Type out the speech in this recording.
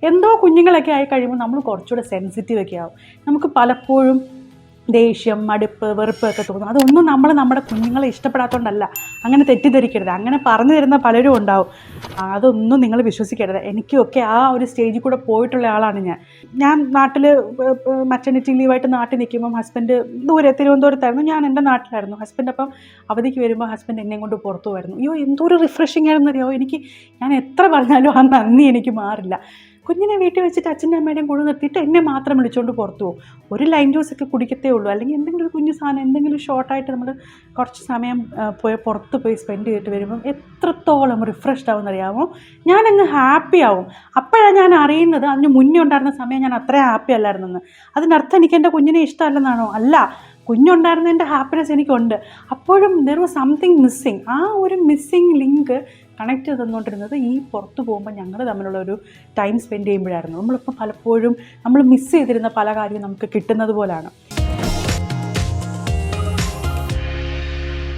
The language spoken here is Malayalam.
എന്തോ കുഞ്ഞുങ്ങളൊക്കെ ആയി കഴിയുമ്പോൾ നമ്മൾ കുറച്ചുകൂടെ സെൻസിറ്റീവ് ഒക്കെ ആവും. നമുക്ക് പലപ്പോഴും ദേഷ്യം, മടുപ്പ്, വെറുപ്പ് ഒക്കെ തോന്നും. അതൊന്നും നമ്മൾ നമ്മുടെ കുഞ്ഞുങ്ങളെ ഇഷ്ടപ്പെടാത്തതുകൊണ്ടല്ല. അങ്ങനെ തെറ്റിദ്ധരിക്കരുത്. അങ്ങനെ പറഞ്ഞു തരുന്ന പലരും ഉണ്ടാവും. അതൊന്നും നിങ്ങൾ വിശ്വസിക്കരുത്. എനിക്കൊക്കെ ആ ഒരു സ്റ്റേജിൽ കൂടെ പോയിട്ടുള്ള ആളാണ് ഞാൻ നാട്ടിൽ മറ്റർണിറ്റി ലീവായിട്ട് നാട്ടിൽ നിൽക്കുമ്പം ഹസ്ബൻഡ് ദൂരെ തിരുവനന്തപുരത്തായിരുന്നു, ഞാൻ എൻ്റെ നാട്ടിലായിരുന്നു. ഹസ്ബൻഡ് അപ്പം അവധിക്ക് വരുമ്പോൾ ഹസ്ബൻഡ് എന്നെ കൊണ്ട് പുറത്തു പോയിരുന്നു. അയ്യോ എന്തൊരു റിഫ്രഷിംഗ് ആണെന്നറിയോ. ഞാൻ എത്ര പറഞ്ഞാലും ആ നന്ദി എനിക്ക് മാറില്ല. കുഞ്ഞിനെ വീട്ടിൽ വെച്ചിട്ട് അച്ഛൻ്റെ അമ്മയുടെയും കൂടെ നിർത്തിയിട്ട് എന്നെ മാത്രം വിളിച്ചുകൊണ്ട് പുറത്തു പോകും. ഒരു ലൈം ജ്യൂസൊക്കെ കുടിക്കത്തേ ഉള്ളൂ, അല്ലെങ്കിൽ എന്തെങ്കിലും ഒരു കുഞ്ഞു സാധനം, എന്തെങ്കിലും ഷോർട്ടായിട്ട് നമ്മൾ കുറച്ച് സമയം പുറത്ത് പോയി സ്പെൻഡ് ചെയ്തിട്ട് വരുമ്പം എത്രത്തോളം റിഫ്രഷ്ഡ് ആവുമെന്നറിയാമോ. ഞാനങ്ങ് ഹാപ്പി ആവും. അപ്പോഴാണ് ഞാൻ അറിയുന്നത് അതിന് മുന്നേ ഉണ്ടായിരുന്ന സമയം ഞാൻ അത്രയും ഹാപ്പി അല്ലായിരുന്നെന്ന്. അതിനർത്ഥം എനിക്ക് എൻ്റെ കുഞ്ഞിനെ ഇഷ്ടമല്ലെന്നാണോ? അല്ല, കുഞ്ഞുണ്ടായിരുന്നതിൻ്റെ ഹാപ്പിനെസ് എനിക്കുണ്ട്. അപ്പോഴും ദെർ വാസ് സംതിങ് മിസ്സിങ്. ആ ഒരു മിസ്സിങ് ലിങ്ക് കണക്ട് ചെയ്ത് തന്നുകൊണ്ടിരുന്നത് ഈ പുറത്ത് പോകുമ്പോൾ ഞങ്ങൾ തമ്മിലുള്ള ഒരു ടൈം സ്പെൻഡ് ചെയ്യുമ്പോഴായിരുന്നു. നമ്മളിപ്പോൾ പലപ്പോഴും നമ്മൾ മിസ് ചെയ്തിരുന്ന പല കാര്യവും നമുക്ക് കിട്ടുന്നത് പോലെയാണ്.